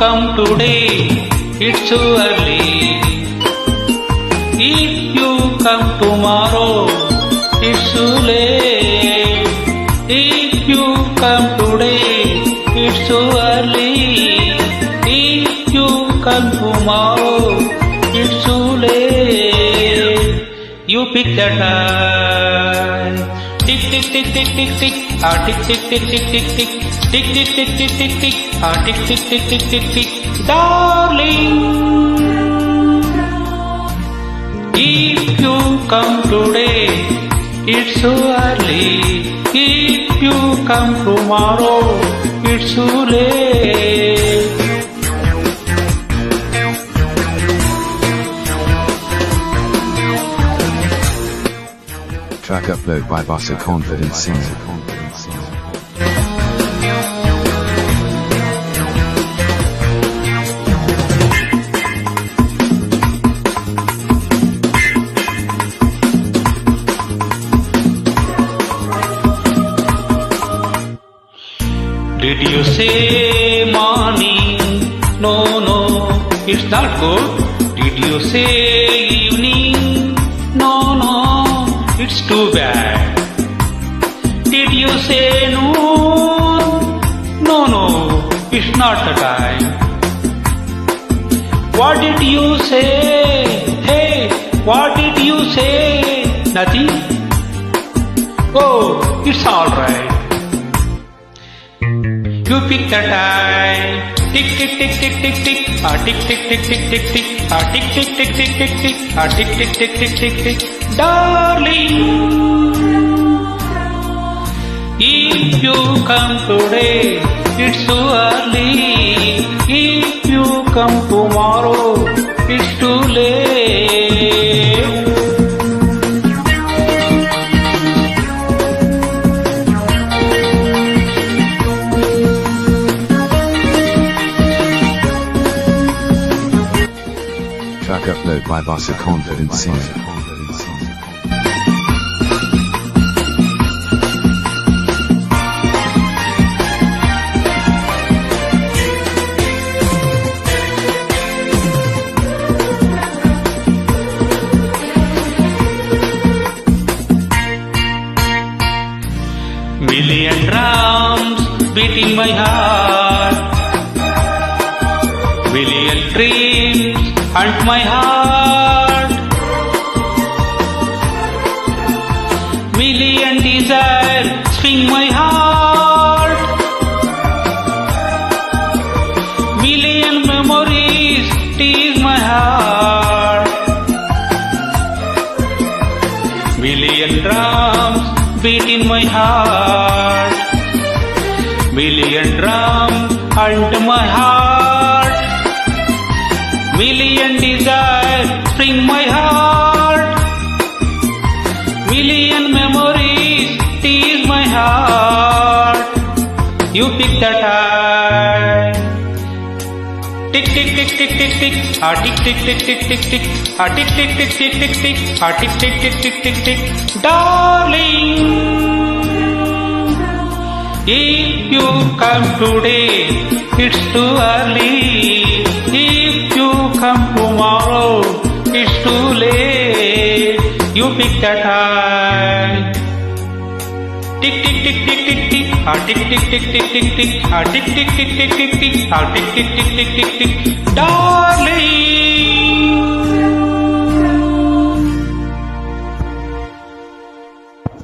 come today, it's too early. If you come tomorrow, it's too late. If you come today, it's too early. If you come tomorrow, it's too late. You pick the time. Tick tick tick tick tick tick. Ah tick tick tick tick tick tick. Tick tick tick tick tick tick. Ah tick tick tick tick tick tick. Darling, if you come today, it's so early. If you come tomorrow, it's too late. Track upload by Bossa Confidence Singer. Did you say morning? No, no, it's not good. Did you say evening? No, no, it's too bad. Did you say noon? No, no, it's not the time. What did you say? Hey, what did you say? Nothing? Oh, it's alright. You pick the time. Tick tick tick tick tick tick. Ah tick tick tick tick tick tick. Ah tick tick tick tick tick tick. Ah tick tick tick tick tick tick. Darling, if you come today, it's too early. If you come tomorrow, it's too late. Track upload by Bossa Confidence Singer. Million drums beating my heart. Million dreams haunt my heart. Million desires swing my heart. Million memories tease my heart. Million drums beat in my heart. Million drums haunt my heart. Million desires spring my heart. Million memories tease my heart. You pick the time. Tick tick tick tick tick tick. Ah tick tick tick tick tick tick. Ah tick tick tick tick tick tick. Ah tick tick tick tick tick tick. Darling, if you come today, it's too early. If you come tomorrow, it's too late. You pick the time. Tick tick tick tick tick tick. Ah tick tick tick tick tick tick. Ah tick tick tick tick tick tick. Ah tick tick tick tick tick tick. Darling,